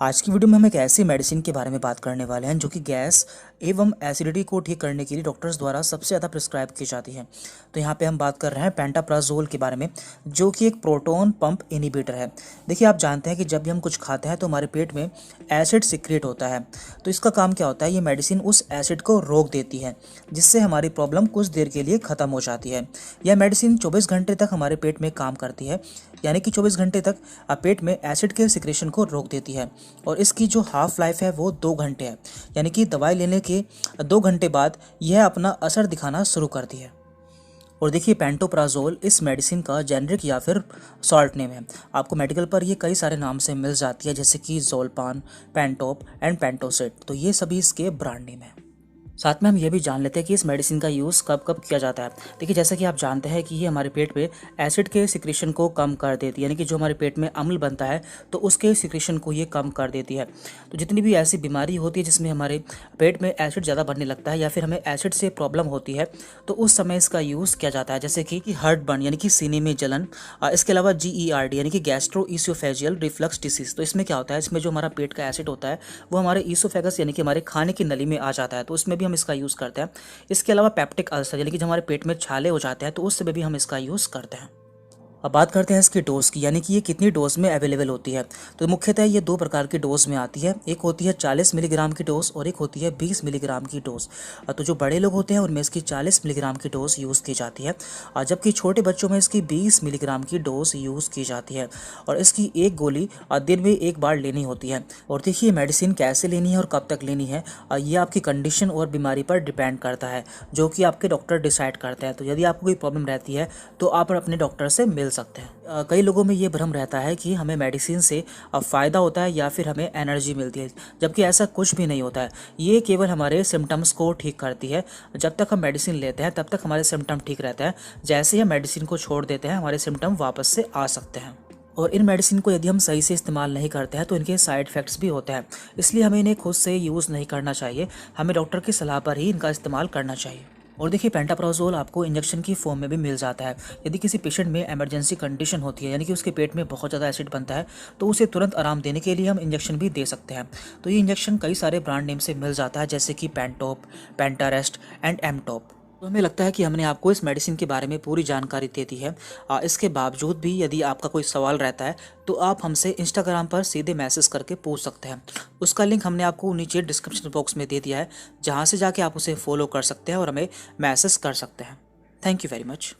आज की वीडियो में हम एक ऐसी मेडिसिन के बारे में बात करने वाले हैं जो कि गैस एवं एसिडिटी को ठीक करने के लिए डॉक्टर्स द्वारा सबसे ज़्यादा प्रिस्क्राइब की जाती है। तो यहाँ पे हम बात कर रहे हैं पेंटाप्राजोल के बारे में, जो कि एक प्रोटॉन पंप इनहिबिटर है। देखिए, आप जानते हैं कि जब भी हम कुछ खाते हैं तो हमारे पेट में एसिड सिक्रेट होता है। तो इसका काम क्या होता है, ये मेडिसिन उस एसिड को रोक देती है, जिससे हमारी प्रॉब्लम कुछ देर के लिए ख़त्म हो जाती है। यह मेडिसिन 24 घंटे तक हमारे पेट में काम करती है, यानी कि 24 घंटे तक पेट में एसिड के सिक्रेशन को रोक देती है। और इसकी जो हाफ लाइफ है वो 2 घंटे है, यानी कि दवाई लेने के 2 घंटे बाद यह अपना असर दिखाना शुरू करती है। और देखिए, पेंटोप्राजोल इस मेडिसिन का जेनरिक या फिर शॉर्ट नेम है। आपको मेडिकल पर ये कई सारे नाम से मिल जाती है, जैसे कि जोलपान, पेंटोप एंड पेंटोसिट। तो ये सभी इसके ब्रांड नेम है। साथ में हम ये भी जान लेते हैं कि इस मेडिसिन का यूज़ कब कब किया जाता है। देखिए, जैसा कि आप जानते हैं कि ये हमारे पेट पे एसिड के सिक्रेशन को कम कर देती है, यानी कि जो हमारे पेट में अम्ल बनता है तो उसके सिक्रेशन को ये कम कर देती है। तो जितनी भी ऐसी बीमारी होती है जिसमें हमारे पेट में एसिड ज़्यादा बनने लगता है या फिर हमें एसिड से प्रॉब्लम होती है, तो उस समय इसका यूज़ किया जाता है। जैसे कि हार्ट बर्न, यानी कि सीने में जलन। इसके अलावा GERD यानी कि गैस्ट्रो ईसोफेजियल रिफ्लक्स डिसीज। तो इसमें क्या होता है, इसमें जो हमारा पेट का एसिड होता है वो हमारे ईसोफेगस यानी कि हमारे खाने की नली में आ जाता है, तो उसमें भी हम इसका यूज़ करते हैं। इसके अलावा पेप्टिक अल्सर, यानी कि जब हमारे पेट में छाले हो जाते हैं तो उस समय भी हम इसका यूज़ करते हैं। अब बात करते हैं इसकी डोज की, यानी कि ये कितनी डोज में अवेलेबल होती है। तो मुख्यतः ये 2 प्रकार की डोज में आती है। एक होती है 40 मिलीग्राम की डोज और एक होती है 20 मिलीग्राम की डोज। तो जो बड़े लोग होते हैं उनमें इसकी 40 मिलीग्राम की डोज यूज़ की जाती है, जबकि छोटे बच्चों में इसकी 20 मिलीग्राम की डोज यूज़ की जाती है। और इसकी एक गोली दिन में एक बार लेनी होती है। और देखिए, मेडिसिन कैसे लेनी है और कब तक लेनी है, ये आपकी कंडीशन और बीमारी पर डिपेंड करता है, जो कि आपके डॉक्टर डिसाइड करते हैं। तो यदि आपको कोई प्रॉब्लम रहती है तो आप अपने डॉक्टर से मिल सकते हैं। कई लोगों में ये भ्रम रहता है कि हमें मेडिसिन से फ़ायदा होता है या फिर हमें एनर्जी मिलती है, जबकि ऐसा कुछ भी नहीं होता है। ये केवल हमारे सिम्टम्स को ठीक करती है। जब तक हम मेडिसिन लेते हैं तब तक हमारे सिम्टम ठीक रहते हैं। जैसे ही हम मेडिसिन को छोड़ देते हैं हमारे सिम्टम वापस से आ सकते हैं। और इन मेडिसिन को यदि हम सही से इस्तेमाल नहीं करते हैं तो इनके साइड इफ़ेक्ट्स भी होते हैं, इसलिए हमें इन्हें खुद से यूज़ नहीं करना चाहिए। हमें डॉक्टर की सलाह पर ही इनका इस्तेमाल करना चाहिए। और देखिए, पेंटाप्राजोल आपको इंजेक्शन की फॉर्म में भी मिल जाता है। यदि किसी पेशेंट में इमरजेंसी कंडीशन होती है, यानी कि उसके पेट में बहुत ज़्यादा एसिड बनता है, तो उसे तुरंत आराम देने के लिए हम इंजेक्शन भी दे सकते हैं। तो ये इंजेक्शन कई सारे ब्रांड नेम से मिल जाता है, जैसे कि पेंटोप, पेंटारेस्ट एंड एमटॉप। तो हमें लगता है कि हमने आपको इस मेडिसिन के बारे में पूरी जानकारी दे दी है। इसके बावजूद भी यदि आपका कोई सवाल रहता है तो आप हमसे इंस्टाग्राम पर सीधे मैसेज करके पूछ सकते हैं। उसका लिंक हमने आपको नीचे डिस्क्रिप्शन बॉक्स में दे दिया है, जहाँ से जाके आप उसे फॉलो कर सकते हैं और हमें मैसेज कर सकते हैं। Thank you very much.